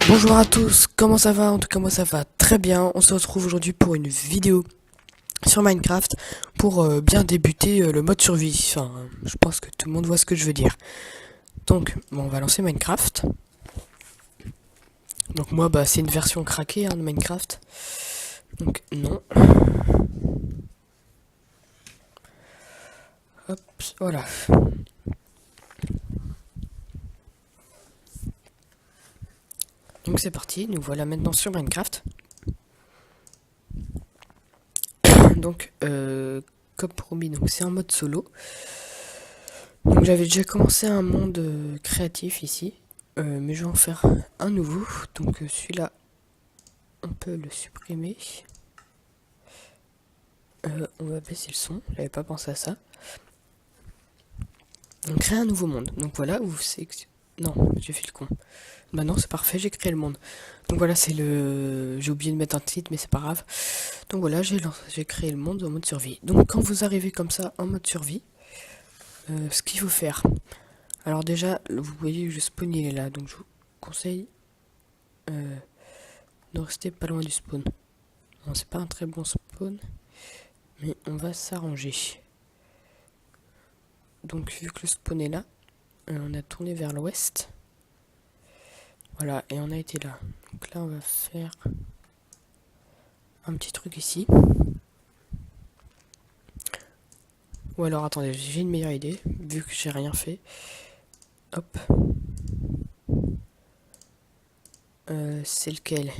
Bonjour à tous, comment ça va? En tout cas moi ça va très bien. On se retrouve aujourd'hui pour une vidéo sur Minecraft pour bien débuter le mode survie. Enfin, je pense que tout le monde voit ce que je veux dire. Donc, bon, on va lancer Minecraft. Donc moi c'est une version craquée de Minecraft. Donc non. Hop, voilà. Donc c'est parti, nous voilà maintenant sur Minecraft. Donc comme promis, donc c'est un mode solo. Donc j'avais déjà commencé un monde créatif ici, mais je vais en faire un nouveau. Donc celui-là, on peut le supprimer. On va baisser le son, j'avais pas pensé à ça. On crée un nouveau monde. Donc voilà, où c'est... Non, j'ai fait le con. Bah non, c'est parfait, j'ai créé le monde. Donc voilà, c'est le... J'ai oublié de mettre un titre, mais c'est pas grave. Donc voilà, j'ai créé le monde en mode survie. Donc quand vous arrivez comme ça en mode survie, ce qu'il faut faire... Alors déjà, vous voyez, je spawn il est là, donc je vous conseille de rester pas loin du spawn. Bon, c'est pas un très bon spawn, mais on va s'arranger. Donc vu que le spawn est là, on a tourné vers l'ouest. Voilà, et on a été là. Donc là on va faire un petit truc ici. Ou alors attendez, j'ai une meilleure idée, vu que j'ai rien fait. Hop. C'est lequel?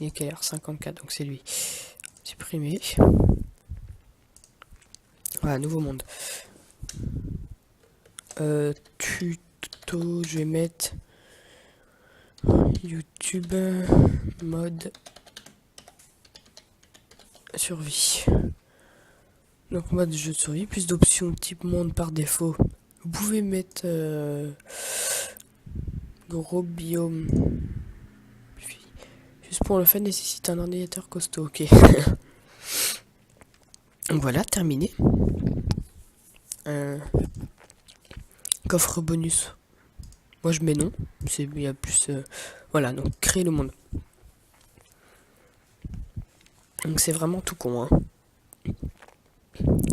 Il est quelle heure? 54, donc c'est lui. Supprimer. Voilà, nouveau monde. Tuto, je vais mettre YouTube mode survie. Donc mode jeu de survie, plus d'options type monde par défaut. Vous pouvez mettre gros biome. Juste pour le fait nécessite un ordinateur costaud, ok. Donc voilà, terminé. Coffre bonus. Moi je mets non. Il y a plus. Voilà, donc créer le monde. Donc c'est vraiment tout con, hein.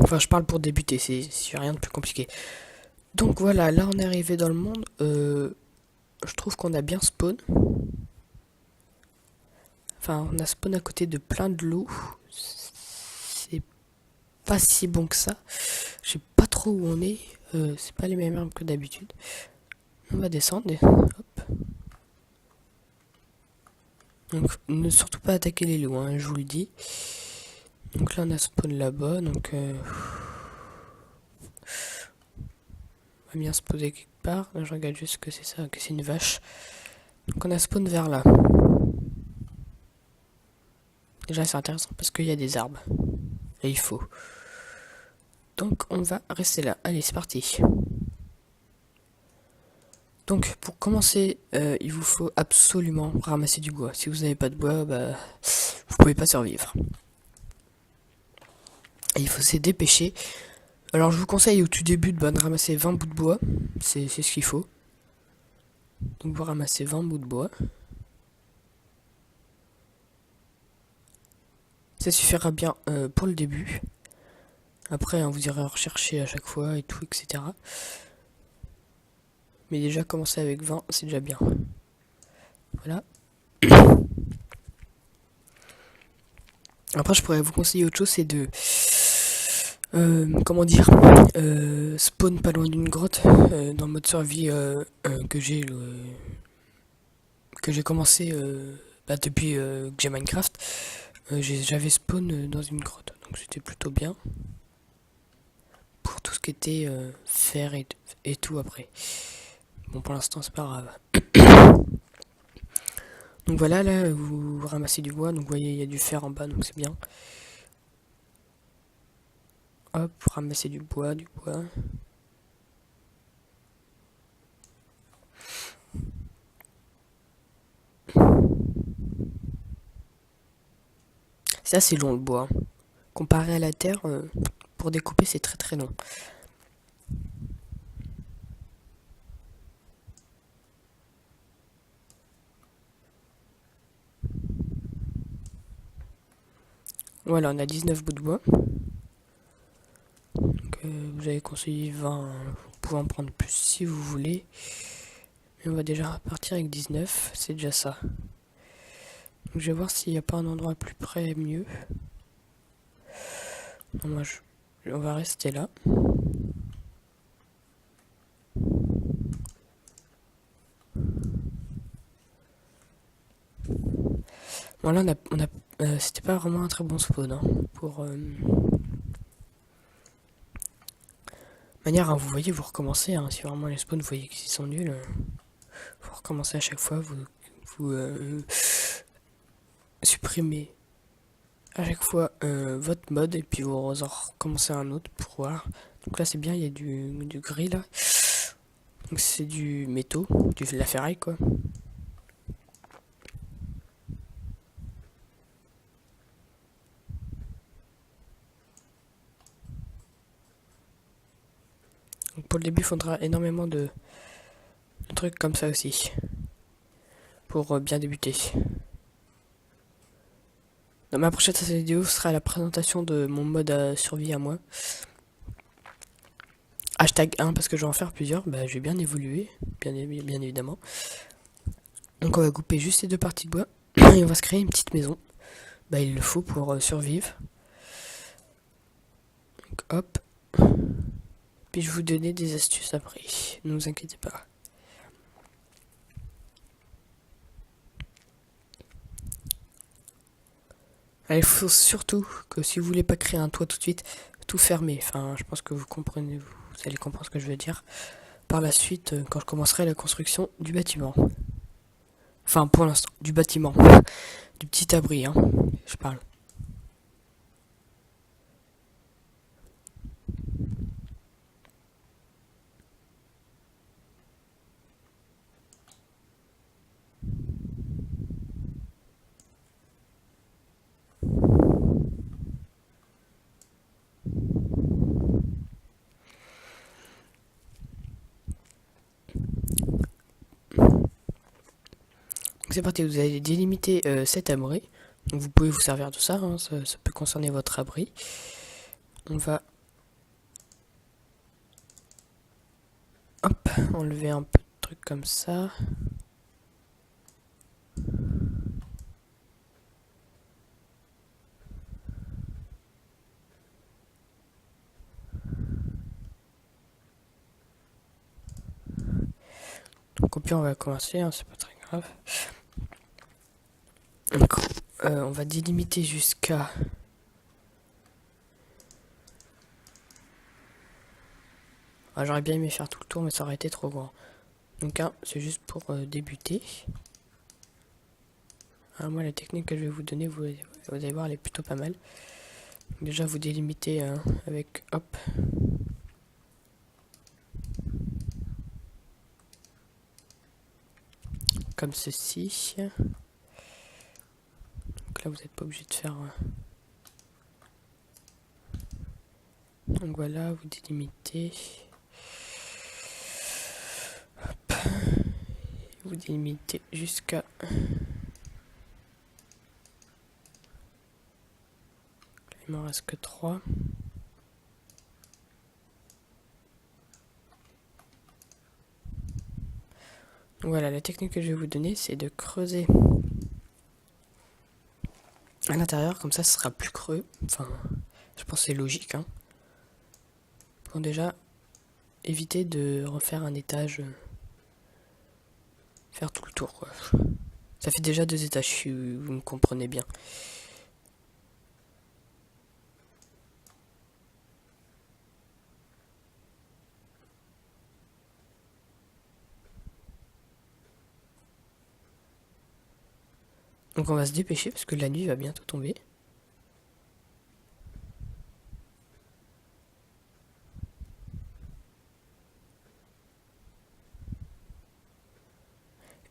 Enfin, je parle pour débuter, c'est rien de plus compliqué. Donc voilà, là on est arrivé dans le monde. Je trouve qu'on a bien spawn. Enfin, on a spawn à côté de plein de loups. C'est pas si bon que ça. Je sais pas trop où on est. C'est pas les mêmes armes que d'habitude. On va descendre. Hop. Donc, ne surtout pas attaquer les loups, hein, je vous le dis. Donc là, on a spawn là-bas. Donc, on va bien se poser quelque part. Là, je regarde juste que c'est ça, que c'est une vache. Donc, on a spawn vers là. Déjà, c'est intéressant parce qu'il y a des arbres. Et il faut. Donc, on va rester là. Allez, c'est parti. Donc, pour commencer, il vous faut absolument ramasser du bois. Si vous n'avez pas de bois, vous pouvez pas survivre. Et il faut se dépêcher. Alors, je vous conseille au tout début de ramasser 20 bouts de bois. C'est ce qu'il faut. Donc, vous ramassez 20 bouts de bois. Ça suffira bien pour le début. Après, hein, vous irez rechercher à chaque fois et tout, etc. Mais déjà, commencer avec 20, c'est déjà bien. Voilà. Après, je pourrais vous conseiller autre chose, c'est de... comment dire, spawn pas loin d'une grotte dans le mode survie que j'ai commencé depuis que j'ai Minecraft. J'avais spawn dans une grotte, donc c'était plutôt bien pour tout ce qui était fer et tout après. Bon, pour l'instant c'est pas grave. Donc voilà, là vous ramassez du bois, donc vous voyez il y a du fer en bas, donc c'est bien. Hop, vous ramassez du bois, du bois. C'est assez long le bois. Comparé à la terre, pour découper c'est très très long. Voilà, on a 19 bouts de bois. Donc, vous avez conseillé 20, vous pouvez en prendre plus si vous voulez. Mais on va déjà partir avec 19, c'est déjà ça. Donc, je vais voir s'il n'y a pas un endroit plus près mieux. Non, on va rester là. Bon, là, c'était pas vraiment un très bon spawn. Hein, pour manière, hein, vous voyez, vous recommencez. Hein, si vraiment les spawns, vous voyez qu'ils sont nuls, vous recommencez à chaque fois. Vous supprimez à chaque fois votre mode et puis vous en recommencez un autre pour voir. Donc là, c'est bien, il y a du gris là. Donc c'est du métaux, de la ferraille quoi. Donc pour le début, il faudra énormément de trucs comme ça aussi. Pour bien débuter. Dans ma prochaine vidéo sera la présentation de mon mode à survie à moi. Hashtag 1 parce que je vais en faire plusieurs. Bah, je vais bien évoluer, bien évidemment. Donc on va couper juste ces deux parties de bois et on va se créer une petite maison. Bah, il le faut pour survivre. Donc hop. Puis je vais vous donner des astuces après. Ne vous inquiétez pas. Il faut surtout que si vous voulez pas créer un toit tout de suite, tout fermer. Enfin, je pense que vous comprenez, vous allez comprendre ce que je veux dire. Par la suite, quand je commencerai la construction du bâtiment. Enfin, pour l'instant, du bâtiment. Du petit abri, hein. Je parle. C'est parti, vous allez délimiter cet abri. Donc vous pouvez vous servir de ça, hein, ça peut concerner votre abri. On va hop, enlever un peu de trucs comme ça. Donc au pire on va commencer, hein, c'est pas très grave. Donc on va délimiter jusqu'à... Ah, j'aurais bien aimé faire tout le tour mais ça aurait été trop grand. Donc hein, c'est juste pour débuter. Alors moi la technique que je vais vous donner, vous allez voir, elle est plutôt pas mal. Déjà vous délimitez avec hop. Comme ceci. Donc là vous n'êtes pas obligé de faire... Donc voilà, vous délimitez. Hop. Vous délimitez jusqu'à... Il m'en reste que 3. Voilà, la technique que je vais vous donner, c'est de creuser à l'intérieur, comme ça ce sera plus creux. Enfin, je pense que c'est logique, hein. Pour déjà éviter de refaire un étage, faire tout le tour, quoi. Ça fait déjà 2 étages, si vous me comprenez bien. Donc on va se dépêcher parce que la nuit va bientôt tomber.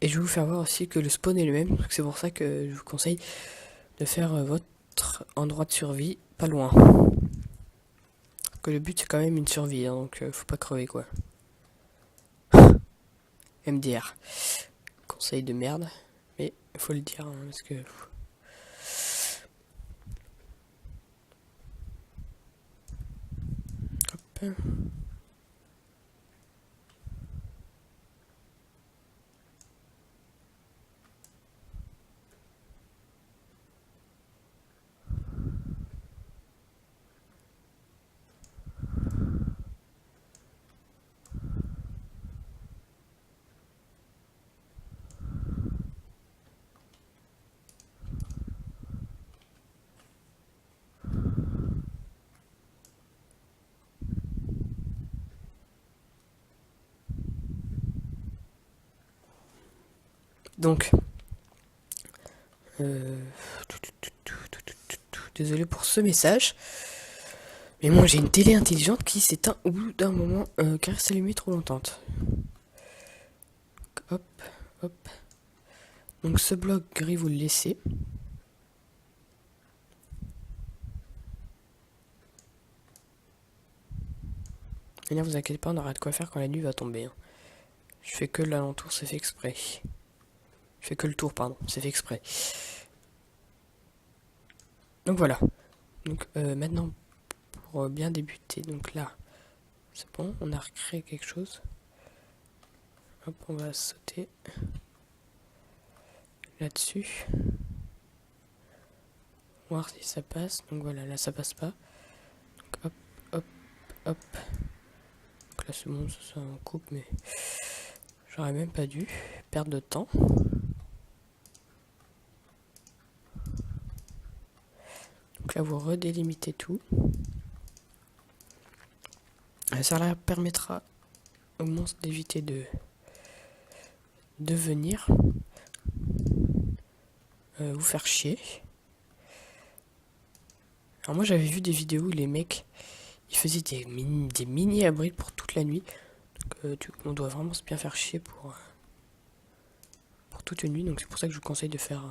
Et je vais vous faire voir aussi que le spawn est le même. C'est pour ça que je vous conseille de faire votre endroit de survie pas loin. Que le but c'est quand même une survie, hein, donc faut pas crever quoi. MDR. Conseil de merde. Mais il faut le dire, hein, parce que... Donc, désolé pour ce message. Mais moi j'ai une télé intelligente qui s'éteint au bout d'un moment car elle s'est allumée trop longtemps. Hop, hop. Donc ce bloc gris vous le laissez. Et là vous inquiétez pas, on aura de quoi faire quand la nuit va tomber. Hein. Je fais que l'alentour, c'est fait exprès. Je fais que le tour, pardon, c'est fait exprès. Donc voilà. Donc maintenant, pour bien débuter, donc là, c'est bon, on a recréé quelque chose. Hop, on va sauter là-dessus. Voir si ça passe. Donc voilà, là ça passe pas. Donc hop, hop, hop. Donc là c'est bon, ça en coupe, mais j'aurais même pas dû perdre de temps. Donc là vous redélimitez tout. Ça leur permettra au monstre d'éviter de venir vous faire chier. Alors moi j'avais vu des vidéos où les mecs ils faisaient des mini abris pour toute la nuit. Donc on doit vraiment se bien faire chier pour toute une nuit. Donc c'est pour ça que je vous conseille de faire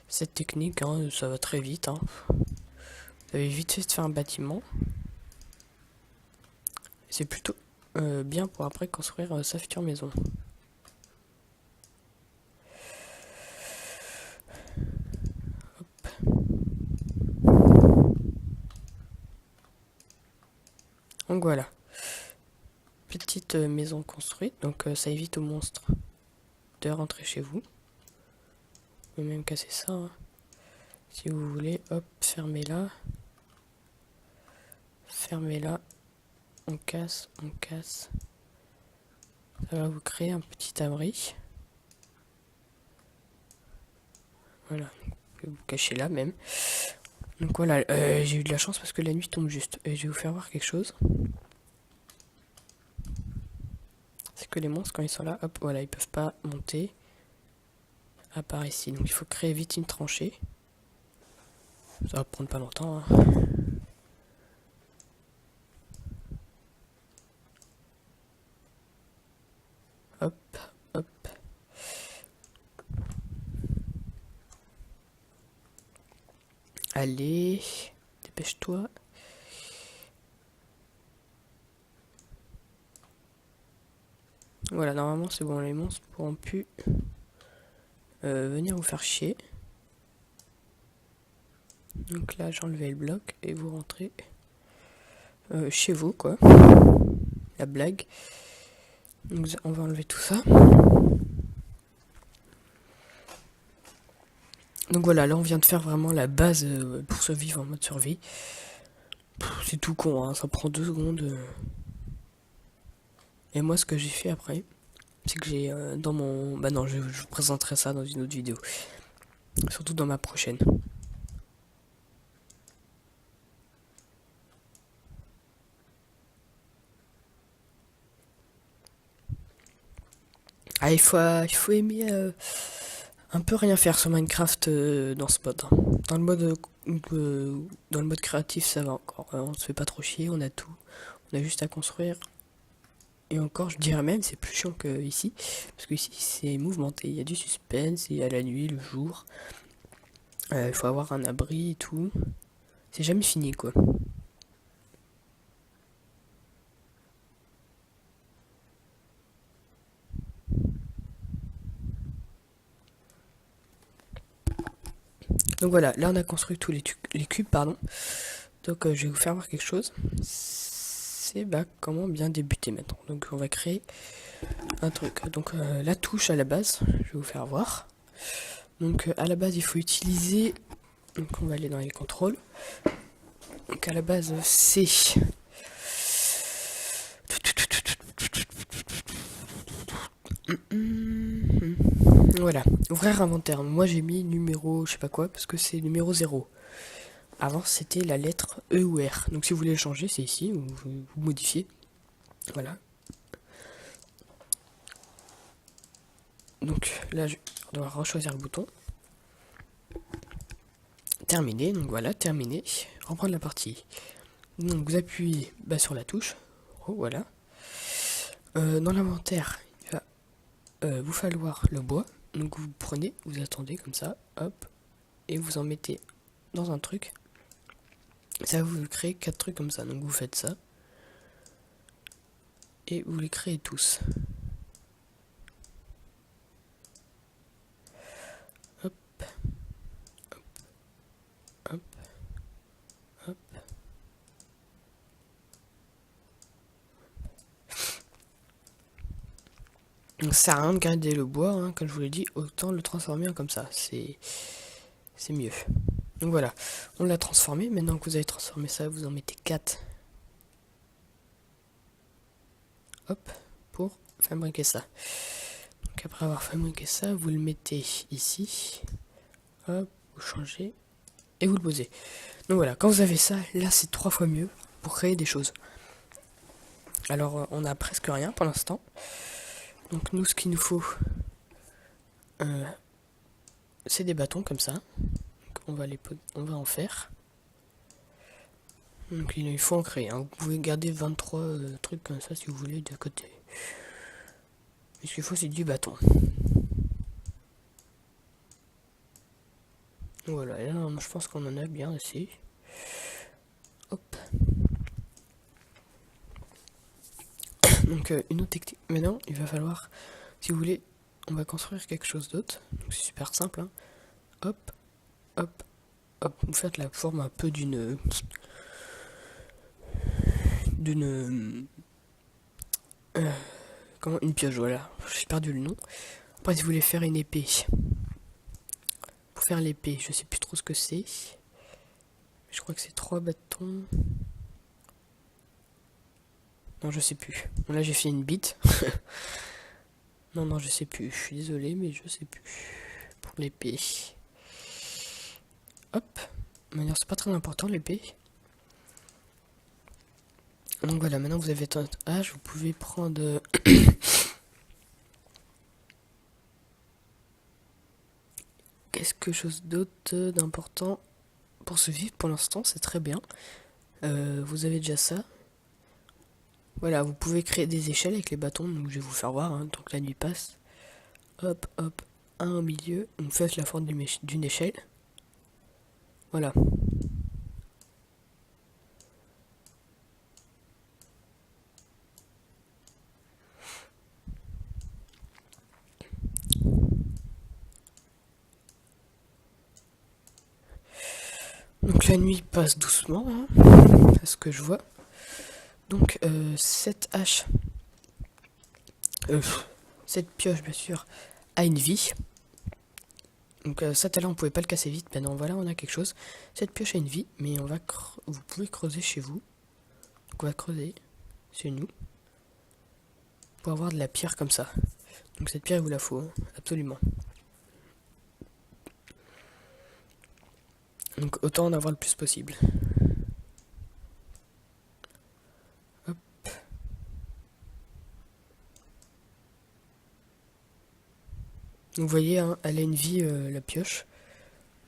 cette technique. Hein, ça va très vite. Hein. Vous avez vite fait de faire un bâtiment. C'est plutôt bien pour après construire sa future maison. Hop. Donc voilà. Petite maison construite. Donc ça évite aux monstres de rentrer chez vous. Vous pouvez même casser ça. Hein. Si vous voulez. Hop, fermez-la. Fermez-la. On casse, on casse. Ça va vous créer un petit abri. Voilà, vous pouvez vous cacher là même. Donc voilà, j'ai eu de la chance parce que la nuit tombe juste. Et je vais vous faire voir quelque chose. C'est que les monstres, quand ils sont là, hop, voilà, ils peuvent pas monter. À part ici. Donc il faut créer vite une tranchée. Ça va prendre pas longtemps. Hein. Hop, hop. Allez, dépêche-toi. Voilà, normalement c'est bon, les monstres pourront plus venir vous faire chier. Donc là, j'ai enlevé le bloc et vous rentrez chez vous, quoi. La blague. Donc on va enlever tout ça. Donc voilà, là on vient de faire vraiment la base pour survivre en mode survie. C'est tout con, hein, ça prend 2 secondes. Et moi ce que j'ai fait après, c'est que j'ai dans mon... Bah non, je vous présenterai ça dans une autre vidéo. Surtout dans ma prochaine. Ah, il faut aimer un peu rien faire sur Minecraft dans ce mode. Dans le mode créatif, ça va encore. On se fait pas trop chier, on a tout. On a juste à construire. Et encore, je dirais même, c'est plus chiant que ici. Parce que ici, c'est mouvementé. Il y a du suspense, il y a la nuit, le jour. Il faut avoir un abri et tout. C'est jamais fini, quoi. Donc voilà, là on a construit tous les cubes, pardon. Donc je vais vous faire voir quelque chose. c'est comment bien débuter maintenant. Donc on va créer un truc. Donc la touche à la base, je vais vous faire voir. Donc à la base il faut utiliser, donc on va aller dans les contrôles. Donc à la base c'est voilà, ouvrir inventaire. Moi j'ai mis numéro je sais pas quoi parce que c'est numéro 0. Avant c'était la lettre E ou R. Donc si vous voulez le changer, c'est ici, vous modifiez. Voilà. Donc là on doit rechoisir le bouton. Terminé, donc voilà, terminé. Reprendre la partie. Donc vous appuyez sur la touche. Oh voilà. Dans l'inventaire, il va vous falloir le bois. Donc vous prenez, vous attendez comme ça, hop, et vous en mettez dans un truc. Ça va vous créer 4 trucs comme ça. Donc vous faites ça. Et vous les créez tous. Hop, hop, hop, hop. Donc ça sert à rien de garder le bois, hein, comme je vous l'ai dit, autant le transformer en comme ça. C'est mieux. Donc voilà, on l'a transformé. Maintenant que vous avez transformé ça, vous en mettez 4. Hop, pour fabriquer ça. Donc après avoir fabriqué ça, vous le mettez ici. Hop, vous changez et vous le posez. Donc voilà, quand vous avez ça, là c'est 3 fois mieux pour créer des choses. Alors on a presque rien pour l'instant. Donc nous, ce qu'il nous faut, c'est des bâtons comme ça. Donc, on va en faire. Donc il faut en créer. Hein. Vous pouvez garder 23 trucs comme ça si vous voulez de côté. Mais ce qu'il faut, c'est du bâton. Voilà, et là je pense qu'on en a bien assez. Hop. Donc une autre technique. Maintenant, il va falloir, si vous voulez, on va construire quelque chose d'autre. Donc c'est super simple. Hein. Hop, hop, hop. Vous faites la forme un peu d'une comment, une pioche, voilà. J'ai perdu le nom. Après, si vous voulez faire une épée, pour faire l'épée, je sais plus trop ce que c'est. Je crois que c'est 3 bâtons. Non, je sais plus. Bon, là, j'ai fait une bite. non, je sais plus. Je suis désolé, mais je sais plus. Pour l'épée. Hop. De manière, c'est pas très important, l'épée. Donc voilà, maintenant vous avez un H, vous pouvez prendre... quelque chose d'autre d'important pour se vivre pour l'instant, c'est très bien. Vous avez déjà ça. Voilà, vous pouvez créer des échelles avec les bâtons, donc je vais vous faire voir, hein, tant que la nuit passe. Hop, hop, un au milieu, vous faites la forme d'une échelle. Voilà. Donc la nuit passe doucement, hein, c'est ce que je vois. Donc cette hache, cette pioche bien sûr, a une vie. Donc ça tout à l'heure on pouvait pas le casser vite, maintenant voilà on a quelque chose. Cette pioche a une vie, mais on va vous pouvez creuser chez vous. Donc on va creuser chez nous pour avoir de la pierre comme ça. Donc cette pierre il vous la faut, hein, absolument. Donc autant en avoir le plus possible. Hop. Vous voyez, hein, elle a une vie, la pioche.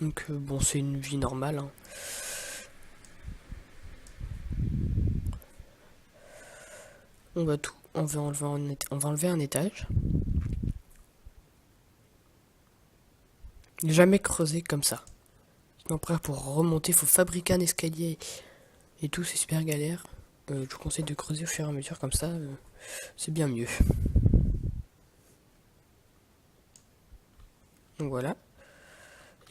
Donc bon, c'est une vie normale. Hein. On va enlever un étage. Jamais creuser comme ça. Sinon après pour remonter, il faut fabriquer un escalier et tout, c'est super galère. Je vous conseille de creuser au fur et à mesure comme ça, c'est bien mieux. Donc voilà.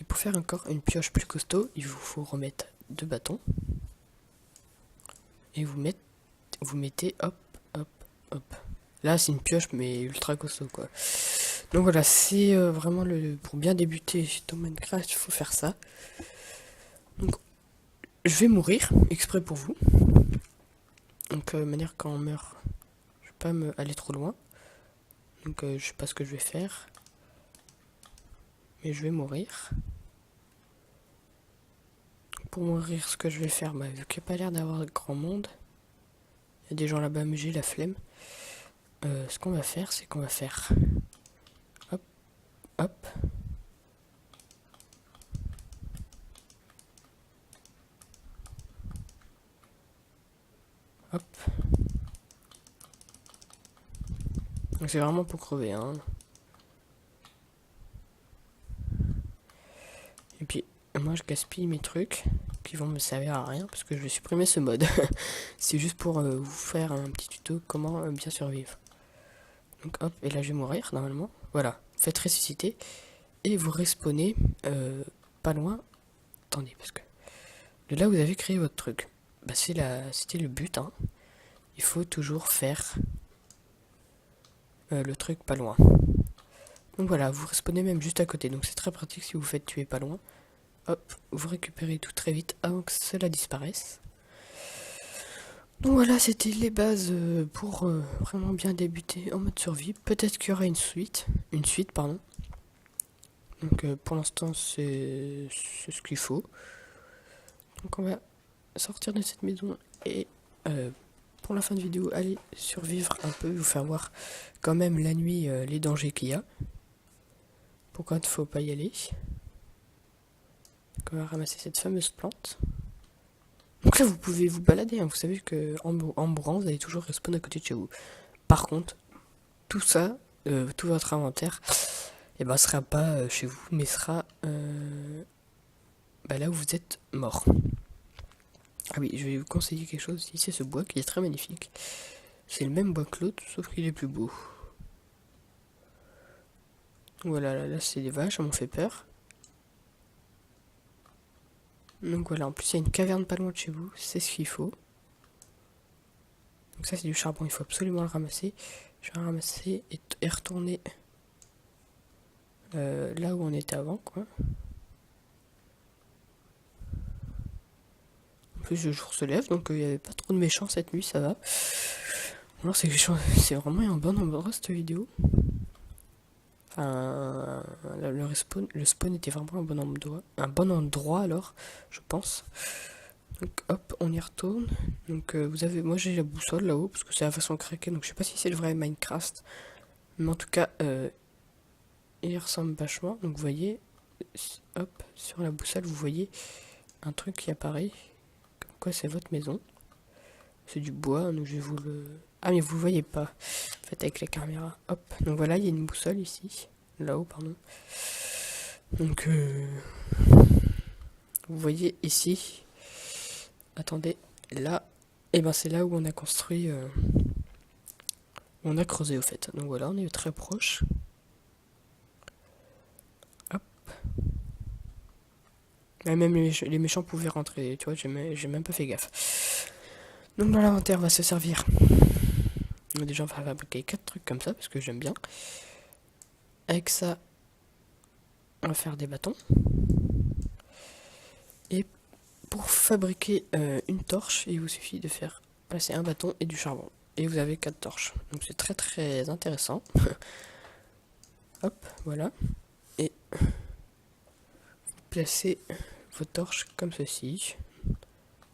Et pour faire encore une pioche plus costaud, il vous faut remettre 2 bâtons. Et vous mettez vous mettez hop, hop, hop. Là, c'est une pioche, mais ultra costaud, quoi. Donc voilà, c'est vraiment pour bien débuter dans Minecraft, il faut faire ça. Donc, je vais mourir, exprès pour vous. Donc, de manière quand on meurt, je vais pas aller trop loin. Donc, je sais pas ce que je vais faire. Mais je vais mourir. Pour mourir, ce que je vais faire, vu qu'il n'y a pas l'air d'avoir grand monde, il y a des gens là-bas, mais j'ai la flemme. Ce qu'on va faire, c'est qu'on va faire hop, hop, hop. Donc c'est vraiment pour crever, hein. Et puis moi je gaspille mes trucs qui vont me servir à rien parce que je vais supprimer ce mode. C'est juste pour vous faire un petit tuto comment bien survivre. Donc hop, et là je vais mourir normalement. Voilà, faites ressusciter et vous respawnez pas loin. Attendez, parce que de là vous avez créé votre truc. C'était le but, hein. Il faut toujours faire le truc pas loin. Donc voilà, vous respawnez même juste à côté. Donc c'est très pratique si vous faites tuer pas loin. Hop, vous récupérez tout très vite avant que cela disparaisse. Donc voilà, c'était les bases pour vraiment bien débuter en mode survie. Peut-être qu'il y aura une suite, pardon. Donc pour l'instant c'est ce qu'il faut. Donc on va sortir de cette maison et pour la fin de vidéo aller survivre un peu, vous faire voir quand même la nuit les dangers qu'il y a. Pourquoi il ne faut pas y aller. Donc on va ramasser cette fameuse plante. Donc là vous pouvez vous balader, hein. Vous savez que en mourant vous allez toujours respawn à côté de chez vous. Par contre, tout ça, tout votre inventaire, sera pas chez vous, mais sera là où vous êtes mort. Ah oui, je vais vous conseiller quelque chose ici, c'est ce bois qui est très magnifique. C'est le même bois que l'autre, sauf qu'il est plus beau. Voilà, là c'est des vaches, ça m'en fait peur. Donc voilà, en plus il y a une caverne pas loin de chez vous, c'est ce qu'il faut. Donc ça c'est du charbon, il faut absolument le ramasser. Je vais le ramasser et retourner là où on était avant, quoi. En plus le jour se lève, donc il n'y avait pas trop de méchants cette nuit, ça va. Alors c'est vraiment un bon endroit cette vidéo. Enfin, le spawn était vraiment un bon endroit alors, je pense. Donc hop, on y retourne. Donc moi j'ai la boussole là-haut parce que c'est la façon craquée, donc je sais pas si c'est le vrai Minecraft, mais en tout cas il ressemble vachement. Donc vous voyez, hop, sur la boussole vous voyez un truc qui apparaît, comme quoi c'est votre maison. C'est du bois, donc je vais vous le... Ah mais vous le voyez pas, faites avec la caméra. Hop, donc voilà, il y a une boussole ici, là-haut pardon. Donc vous voyez ici, attendez, là, et c'est là où on a construit, on a creusé au fait. Donc voilà, on est très proche. Hop. Et même les méchants pouvaient rentrer, tu vois, j'ai même pas fait gaffe. Donc dans l'inventaire, on va se servir. Déjà, on va fabriquer 4 trucs comme ça, parce que j'aime bien. Avec ça, on va faire des bâtons. Et pour fabriquer une torche, il vous suffit de faire passer un bâton et du charbon. Et vous avez 4 torches. Donc c'est très très intéressant. Hop, voilà. Et vous placez vos torches comme ceci.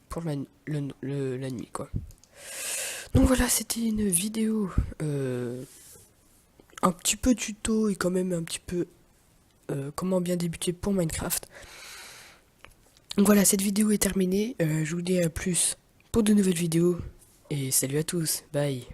Pour la nuit, quoi. Donc voilà, c'était une vidéo un petit peu tuto et quand même un petit peu comment bien débuter pour Minecraft. Donc voilà, cette vidéo est terminée. Je vous dis à plus pour de nouvelles vidéos. Et salut à tous, bye.